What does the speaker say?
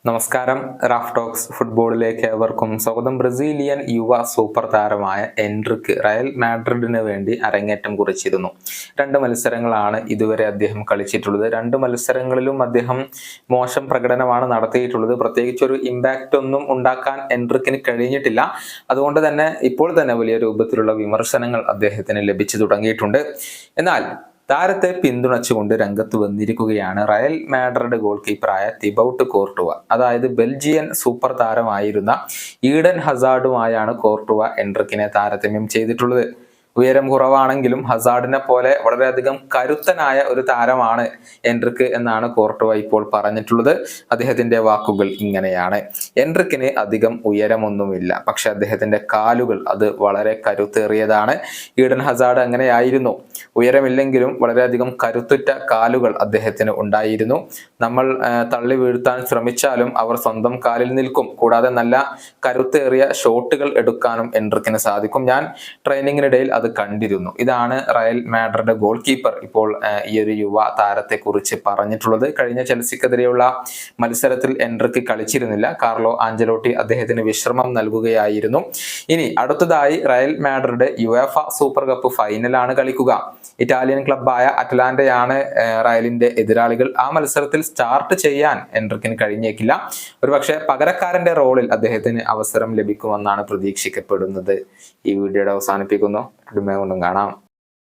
നമസ്കാരം. Raf talks ഫുട്ബോളിലേക്ക് ഏവർക്കും സ്വാഗതം. ബ്രസീലിയൻ യുവ സൂപ്പർ താരമായ എൻട്രിക്ക് റയൽ മാഡ്രിഡിന് വേണ്ടി അരങ്ങേറ്റം കുറിച്ചിരുന്നു. 2 മത്സരങ്ങളാണ് ഇതുവരെ അദ്ദേഹം കളിച്ചിട്ടുള്ളത്. 2 മത്സരങ്ങളിലും അദ്ദേഹം മോശം പ്രകടനമാണ് നടത്തിയിട്ടുള്ളത്. പ്രത്യേകിച്ച് ഒരു ഇമ്പാക്റ്റ് ഒന്നും ഉണ്ടാക്കാൻ എൻട്രിക്കിന് കഴിഞ്ഞിട്ടില്ല. അതുകൊണ്ട് തന്നെ ഇപ്പോൾ തന്നെ വലിയ രൂപത്തിലുള്ള വിമർശനങ്ങൾ അദ്ദേഹത്തിന് ലഭിച്ചു തുടങ്ങിയിട്ടുണ്ട്. എന്നാൽ താരത്തെ പിന്തുണച്ചുകൊണ്ട് രംഗത്ത് വന്നിരിക്കുകയാണ് റയൽ മാഡ്രിഡ് ഗോൾ കീപ്പറായ തിബൌട്ട് കോർട്ടുവ. അതായത് ബെൽജിയൻ സൂപ്പർ താരമായിരുന്ന ഈഡൻ ഹസാർഡുമായാണ് കോർട്ടുവ എൻട്രിക്കിനെ താരതമ്യം ചെയ്തിട്ടുള്ളത്. ഉയരം കുറവാണെങ്കിലും ഹസാർഡിനെ പോലെ വളരെയധികം കരുത്തനായ ഒരു താരമാണ് എൻട്രിക്ക് എന്നാണ് കോർട്ടുവ ഇപ്പോൾ പറഞ്ഞിട്ടുള്ളത്. അദ്ദേഹത്തിന്റെ വാക്കുകൾ ഇങ്ങനെയാണ്: എൻട്രിക്കിന് അധികം ഉയരമൊന്നുമില്ല, പക്ഷെ അദ്ദേഹത്തിന്റെ കാലുകൾ അത് വളരെ കരുത്തേറിയതാണ്. ഈഡൻ ഹസാർഡ് അങ്ങനെയായിരുന്നു. ഉയരമില്ലെങ്കിലും വളരെയധികം കരുത്തുറ്റ കാലുകൾ അദ്ദേഹത്തിന് ഉണ്ടായിരുന്നു. നമ്മൾ തള്ളി വീഴ്ത്താൻ ശ്രമിച്ചാലും അവർ സ്വന്തം കാലിൽ നിൽക്കും. കൂടാതെ നല്ല കരുത്തേറിയ ഷോട്ടുകൾ എടുക്കാനും എൻട്രിക്കിന് സാധിക്കും. ഞാൻ ട്രെയിനിങ്ങിനിടയിൽ അത് കണ്ടിരുന്നു. ഇതാണ് റയൽ മാഡ്രിഡ് ഗോൾ കീപ്പർ ഇപ്പോൾ ഈ ഒരു യുവ താരത്തെ കുറിച്ച് പറഞ്ഞിട്ടുള്ളത്. കഴിഞ്ഞ ചെൽസിക്കെതിരെയുള്ള മത്സരത്തിൽ എൻട്രിക്ക് കളിച്ചിരുന്നില്ല. കാർലോ ആഞ്ചലോട്ടി അദ്ദേഹത്തിന് വിശ്രമം നൽകുകയായിരുന്നു. ഇനി അടുത്തതായി Real Madrid UEFA super cup ഫൈനലാണ് കളിക്കുക. ഇറ്റാലിയൻ ക്ലബ്ബായ അറ്റ്ലാന്റയാണ് റയലിന്റെ എതിരാളികൾ. ആ മത്സരത്തിൽ സ്റ്റാർട്ട് ചെയ്യാൻ എൻട്രിക്കിന് കഴിഞ്ഞേക്കില്ല. ഒരുപക്ഷെ പകരക്കാരന്റെ റോളിൽ അദ്ദേഹത്തിന് അവസരം ലഭിക്കുമെന്നാണ് പ്രതീക്ഷിക്കപ്പെടുന്നത്. ഈ വീഡിയോയുടെ അവസാനിപ്പിക്കുന്നു. കാണാം.